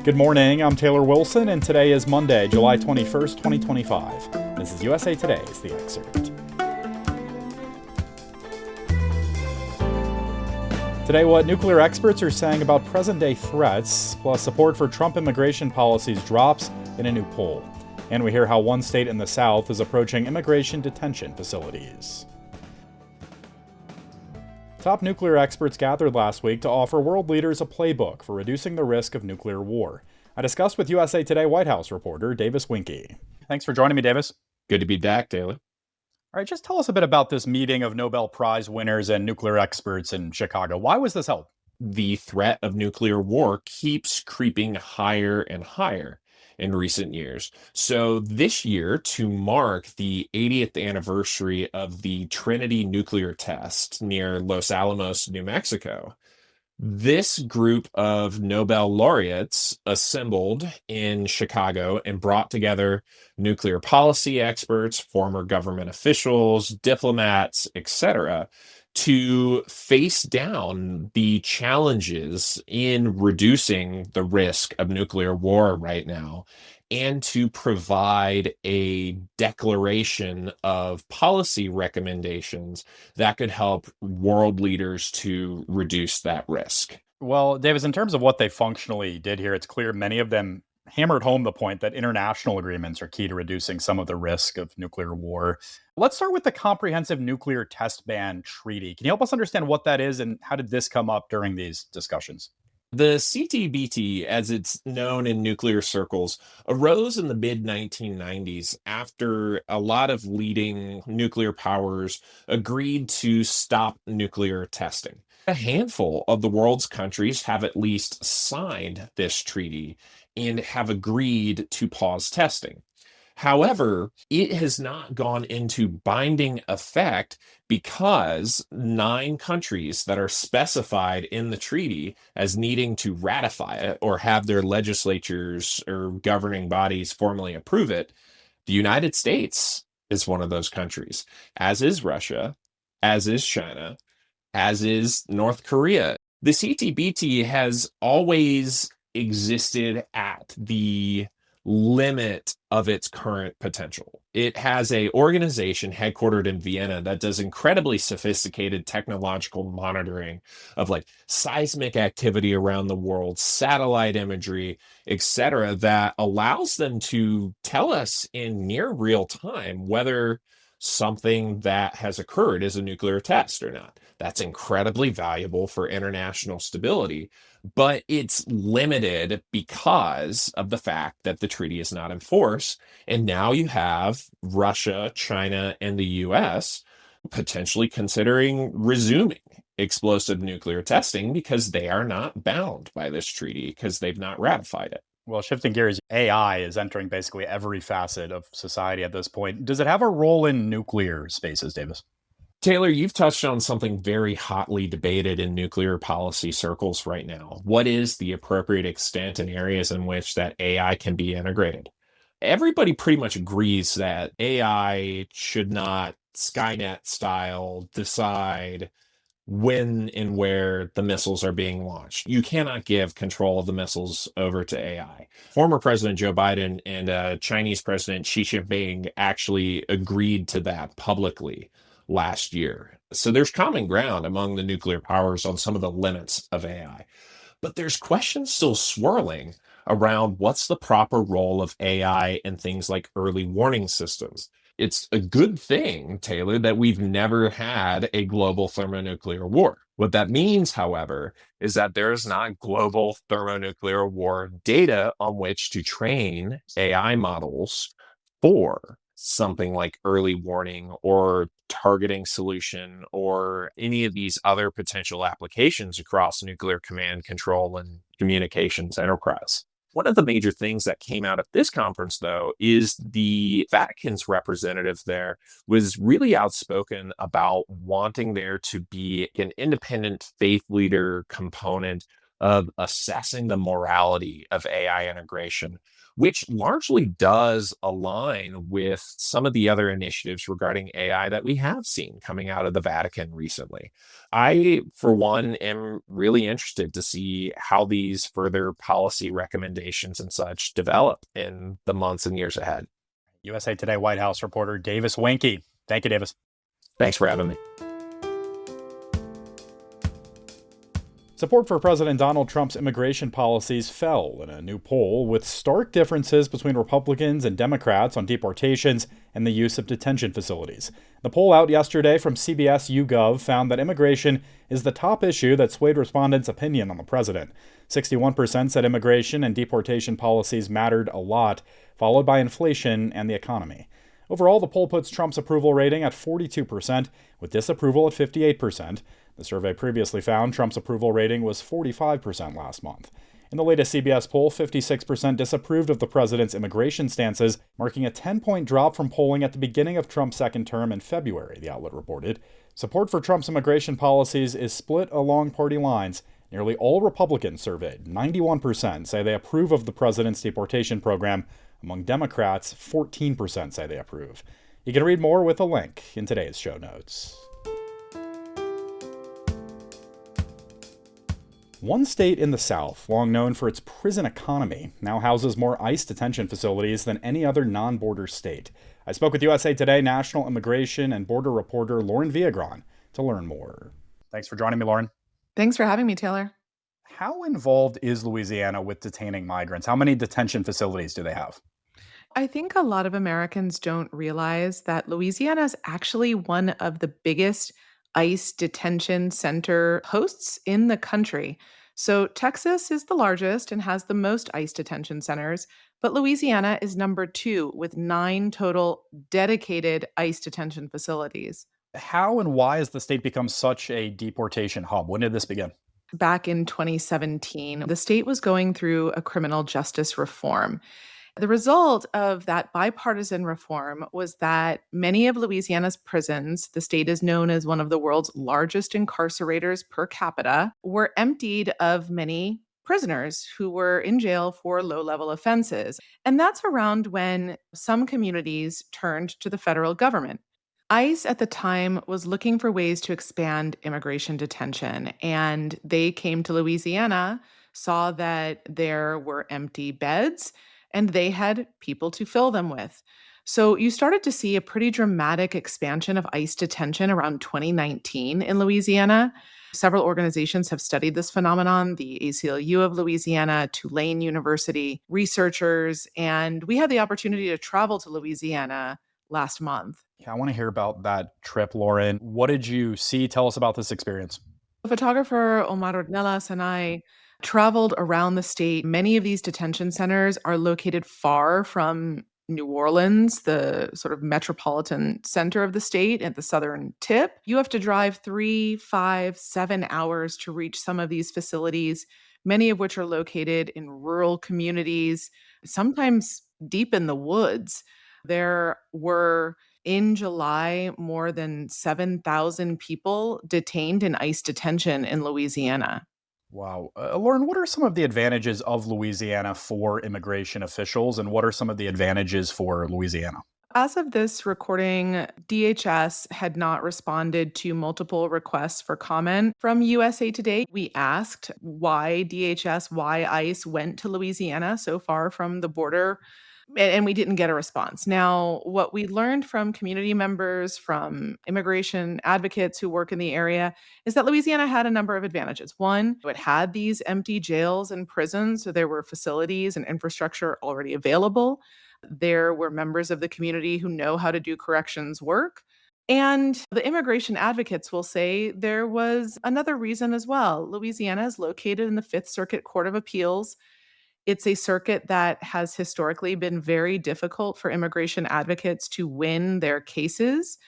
Good morning, I'm Taylor Wilson, and today is Monday, July 21st, 2025. This is USA Today's The Excerpt. Today, what nuclear experts are saying about present-day threats, plus support for Trump immigration policies drops in a new poll. And we hear how one state in the South is approaching immigration detention facilities. Top nuclear experts gathered last week to offer world leaders a playbook for reducing the risk of nuclear war. I discussed with USA Today White House reporter Davis Winke. Thanks for joining me, Davis. Good to be back, Taylor. All right, just tell us a bit about this meeting of Nobel Prize winners and nuclear experts in Chicago. Why was this held? The threat of nuclear war keeps creeping higher and higher in recent years. So this year, to mark the 80th anniversary of the Trinity nuclear test near Los Alamos, New Mexico, this group of Nobel laureates assembled in Chicago and brought together nuclear policy experts, former government officials, diplomats, etc., to face down the challenges in reducing the risk of nuclear war right now, and to provide a declaration of policy recommendations that could help world leaders to reduce that risk. Well, Davis, in terms of what they functionally did here, it's clear many of them hammered home the point that international agreements are key to reducing some of the risk of nuclear war. Let's start with the Comprehensive Nuclear Test Ban Treaty. Can you help us understand what that is and how did this come up during these discussions? The CTBT, as it's known in nuclear circles, arose in the mid 1990s after a lot of leading nuclear powers agreed to stop nuclear testing. A handful of the world's countries have at least signed this treaty and have agreed to pause testing. However, it has not gone into binding effect because 9 countries that are specified in the treaty as needing to ratify it or have their legislatures or governing bodies formally approve it, the United States is one of those countries, as is Russia, as is China, as is North Korea. The CTBT has always existed at the limit of its current potential. It has a organization headquartered in Vienna that does incredibly sophisticated technological monitoring of like seismic activity around the world, satellite imagery, etc., that allows them to tell us in near real time whether something that has occurred is a nuclear test or not. That's incredibly valuable for international stability, but it's limited because of the fact that the treaty is not in force. And now you have Russia, China, and the US potentially considering resuming explosive nuclear testing because they are not bound by this treaty because they've not ratified it. Well, shifting gears, AI is entering basically every facet of society at this point. Does it have a role in nuclear spaces, Davis? Taylor, you've touched on something very hotly debated in nuclear policy circles right now. What is the appropriate extent and areas in which that AI can be integrated? Everybody pretty much agrees that AI should not Skynet style decide when and where the missiles are being launched. You cannot give control of the missiles over to AI. Former President Joe Biden and Chinese President Xi Jinping actually agreed to that publicly last year. So there's common ground among the nuclear powers on some of the limits of AI. But there's questions still swirling around what's the proper role of AI in things like early warning systems. It's a good thing, Taylor, that we've never had a global thermonuclear war. What that means, however, is that there is not global thermonuclear war data on which to train AI models for something like early warning or targeting solution or any of these other potential applications across nuclear command, control, and communications enterprise. One of the major things that came out of this conference, though, is the Vatican's representative there was really outspoken about wanting there to be an independent faith leader component of assessing the morality of AI integration, which largely does align with some of the other initiatives regarding AI that we have seen coming out of the Vatican recently. I, for one, am really interested to see how these further policy recommendations and such develop in the months and years ahead. USA Today White House reporter Davis Wanke. Thank you, Davis. Thanks for having me. Support for President Donald Trump's immigration policies fell in a new poll, with stark differences between Republicans and Democrats on deportations and the use of detention facilities. The poll out yesterday from CBS YouGov found that immigration is the top issue that swayed respondents' opinion on the president. 61% said immigration and deportation policies mattered a lot, followed by inflation and the economy. Overall, the poll puts Trump's approval rating at 42%, with disapproval at 58%. The survey previously found Trump's approval rating was 45% last month. In the latest CBS poll, 56% disapproved of the president's immigration stances, marking a 10-point drop from polling at the beginning of Trump's second term in February, the outlet reported. Support for Trump's immigration policies is split along party lines. Nearly all Republicans surveyed, 91%, say they approve of the president's deportation program. Among Democrats, 14% say they approve. You can read more with a link in today's show notes. One state in the South, long known for its prison economy, now houses more ICE detention facilities than any other non-border state. I spoke with USA Today national immigration and border reporter Lauren Viagran to learn more. Thanks for joining me, Lauren. Thanks for having me, Taylor. How involved is Louisiana with detaining migrants? How many detention facilities do they have? I think a lot of Americans don't realize that Louisiana is actually one of the biggest ICE detention center hosts in the country. So, Texas is the largest and has the most ICE detention centers, but Louisiana is number two with 9 total dedicated ICE detention facilities. How and why has the state become such a deportation hub? When did this begin? Back in 2017, the state was going through a criminal justice reform. The result of that bipartisan reform was that many of Louisiana's prisons, the state is known as one of the world's largest incarcerators per capita, were emptied of many prisoners who were in jail for low level offenses. And that's around when some communities turned to the federal government. ICE at the time was looking for ways to expand immigration detention, and they came to Louisiana, saw that there were empty beds, and they had people to fill them with. So you started to see a pretty dramatic expansion of ICE detention around 2019 in Louisiana. Several organizations have studied this phenomenon, the ACLU of Louisiana, Tulane University, researchers, and we had the opportunity to travel to Louisiana last month. Yeah, I want to hear about that trip, Lauren. What did you see? Tell us about this experience. Photographer Omar Ornelas and I traveled around the state. Many of these detention centers are located far from New Orleans, the sort of metropolitan center of the state at the southern tip. You have to drive 3, 5, 7 hours to reach some of these facilities, many of which are located in rural communities, sometimes deep in the woods. There were in July, more than 7,000 people detained in ICE detention in Louisiana. Wow. Lauren, what are some of the advantages of Louisiana for immigration officials, and what are some of the advantages for Louisiana? As of this recording, DHS had not responded to multiple requests for comment from USA Today. We asked why DHS, why ICE went to Louisiana so far from the border, and we didn't get a response. Now, what we learned from community members, from immigration advocates who work in the area, is that Louisiana had a number of advantages. One, it had these empty jails and prisons, so there were facilities and infrastructure already available. There were members of the community who know how to do corrections work. And the immigration advocates will say there was another reason as well. Louisiana is located in the Fifth Circuit Court of Appeals. It's a circuit that has historically been very difficult for immigration advocates to win their cases.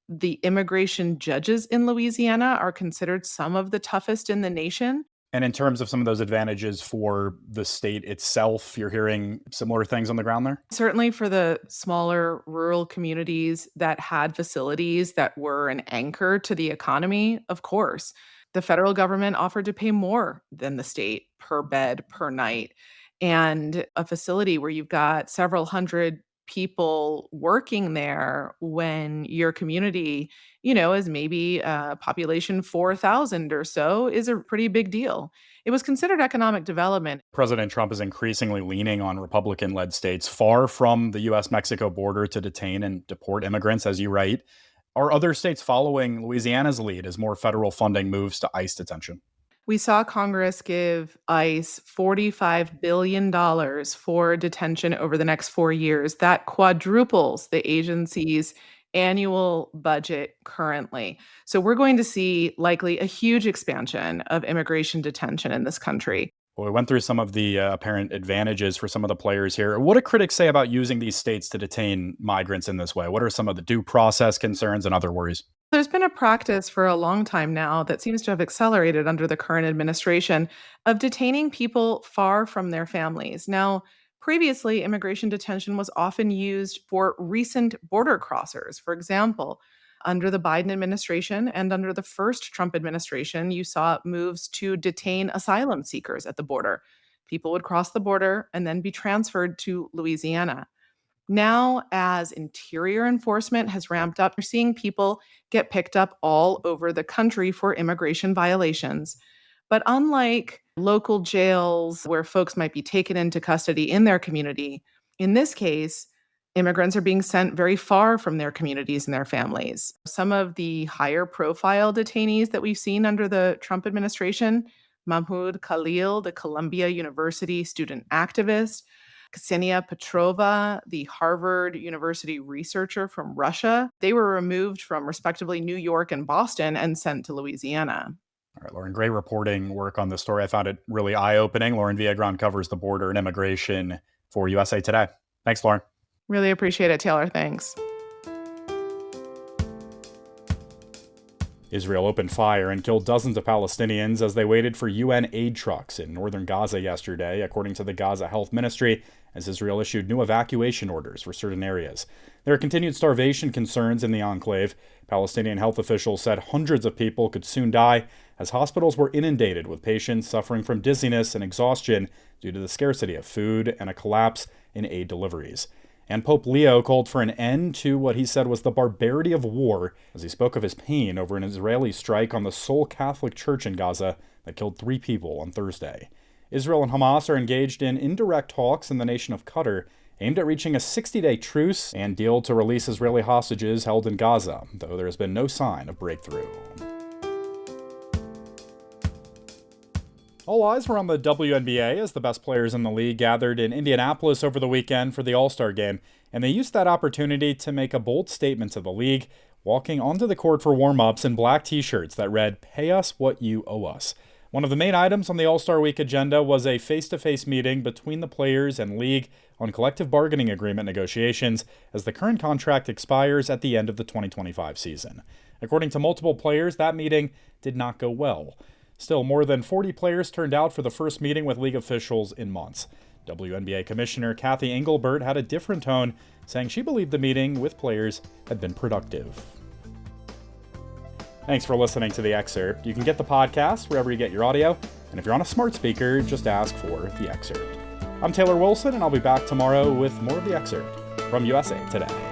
The immigration judges in Louisiana are considered some of the toughest in the nation. And in terms of some of those advantages for the state itself, you're hearing similar things on the ground there? Certainly for the smaller rural communities that had facilities that were an anchor to the economy, of course. The federal government offered to pay more than the state per bed per night. and a facility where you've got several hundred people working there when your community, is maybe population 4,000 or so is a pretty big deal. It was considered economic development. President Trump is increasingly leaning on Republican led states far from the US Mexico border to detain and deport immigrants, as you write. Are other states following Louisiana's lead as more federal funding moves to ICE detention? We saw Congress give ICE $45 billion for detention over the next 4 years. That quadruples the agency's annual budget currently. So we're going to see likely a huge expansion of immigration detention in this country. Well, we went through some of the apparent advantages for some of the players here. What do critics say about using these states to detain migrants in this way? What are some of the due process concerns and other worries? There's been a practice for a long time now that seems to have accelerated under the current administration of detaining people far from their families. Now, previously, immigration detention was often used for recent border crossers. For example, under the Biden administration and under the first Trump administration, you saw moves to detain asylum seekers at the border. People would cross the border and then be transferred to Louisiana. Now, as interior enforcement has ramped up, we're seeing people get picked up all over the country for immigration violations. But unlike local jails where folks might be taken into custody in their community, in this case, immigrants are being sent very far from their communities and their families. Some of the higher profile detainees that we've seen under the Trump administration, Mahmoud Khalil, the Columbia University student activist, Ksenia Petrova, the Harvard University researcher from Russia, they were removed from respectively New York and Boston and sent to Louisiana. All right, Lauren, great reporting work on this story. I found it really eye-opening. Lauren Villagrán covers the border and immigration for USA Today. Thanks, Lauren. Really appreciate it, Taylor. Thanks. Israel opened fire and killed dozens of Palestinians as they waited for UN aid trucks in northern Gaza yesterday, according to the Gaza Health Ministry, as Israel issued new evacuation orders for certain areas. There are continued starvation concerns in the enclave. Palestinian health officials said hundreds of people could soon die as hospitals were inundated with patients suffering from dizziness and exhaustion due to the scarcity of food and a collapse in aid deliveries. And Pope Leo called for an end to what he said was the barbarity of war as he spoke of his pain over an Israeli strike on the sole Catholic church in Gaza that killed 3 people on Thursday. Israel and Hamas are engaged in indirect talks in the nation of Qatar aimed at reaching a 60-day truce and deal to release Israeli hostages held in Gaza, though there has been no sign of breakthrough. All eyes were on the WNBA as the best players in the league gathered in Indianapolis over the weekend for the All-Star game, and they used that opportunity to make a bold statement to the league, walking onto the court for warm-ups in black t-shirts that read, "Pay us what you owe us." One of the main items on the All-Star Week agenda was a face-to-face meeting between the players and league on collective bargaining agreement negotiations as the current contract expires at the end of the 2025 season. According to multiple players, that meeting did not go well. Still, more than 40 players turned out for the first meeting with league officials in months. WNBA Commissioner Kathy Engelbert had a different tone, saying she believed the meeting with players had been productive. Thanks for listening to The Excerpt. You can get the podcast wherever you get your audio, and if you're on a smart speaker, just ask for The Excerpt. I'm Taylor Wilson, and I'll be back tomorrow with more of The Excerpt from USA Today.